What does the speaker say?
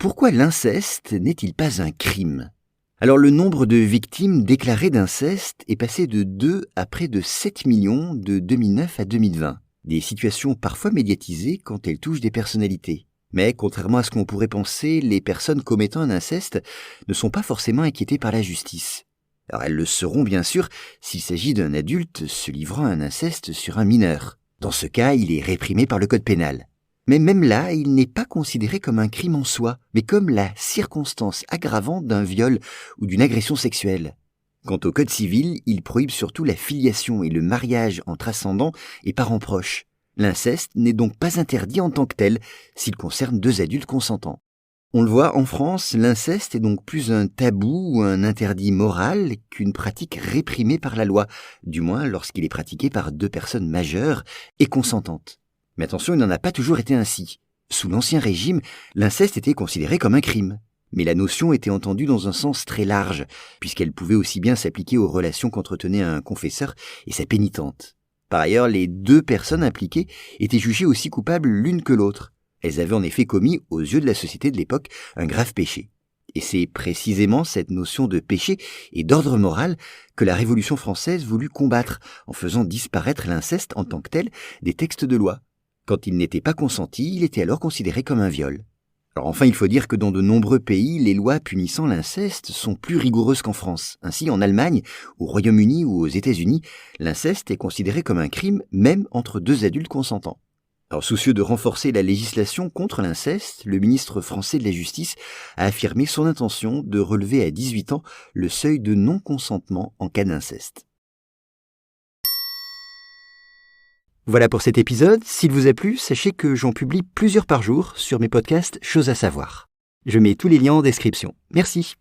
Pourquoi l'inceste n'est-il pas un crime ? Alors le nombre de victimes déclarées d'inceste est passé de 2 à près de 7 millions de 2009 à 2020. Des situations parfois médiatisées quand elles touchent des personnalités. Mais contrairement à ce qu'on pourrait penser, les personnes commettant un inceste ne sont pas forcément inquiétées par la justice. Alors elles le seront bien sûr s'il s'agit d'un adulte se livrant à un inceste sur un mineur. Dans ce cas, il est réprimé par le code pénal. Mais même là, il n'est pas considéré comme un crime en soi, mais comme la circonstance aggravante d'un viol ou d'une agression sexuelle. Quant au code civil, il prohibe surtout la filiation et le mariage entre ascendants et parents proches. L'inceste n'est donc pas interdit en tant que tel s'il concerne 2 adultes consentants. On le voit, en France, l'inceste est donc plus un tabou ou un interdit moral qu'une pratique réprimée par la loi, du moins lorsqu'il est pratiqué par 2 personnes majeures et consentantes. Mais attention, il n'en a pas toujours été ainsi. Sous l'Ancien Régime, l'inceste était considéré comme un crime. Mais la notion était entendue dans un sens très large, puisqu'elle pouvait aussi bien s'appliquer aux relations qu'entretenait un confesseur et sa pénitente. Par ailleurs, les 2 personnes impliquées étaient jugées aussi coupables l'une que l'autre. Elles avaient en effet commis, aux yeux de la société de l'époque, un grave péché. Et c'est précisément cette notion de péché et d'ordre moral que la Révolution française voulut combattre, en faisant disparaître l'inceste en tant que tel des textes de loi. Quand il n'était pas consenti, il était alors considéré comme un viol. Alors enfin, il faut dire que dans de nombreux pays, les lois punissant l'inceste sont plus rigoureuses qu'en France. Ainsi, en Allemagne, au Royaume-Uni ou aux États-Unis, l'inceste est considéré comme un crime même entre 2 adultes consentants. Alors, soucieux de renforcer la législation contre l'inceste, le ministre français de la Justice a affirmé son intention de relever à 18 ans le seuil de non-consentement en cas d'inceste. Voilà pour cet épisode. S'il vous a plu, sachez que j'en publie plusieurs par jour sur mes podcasts Choses à savoir. Je mets tous les liens en description. Merci.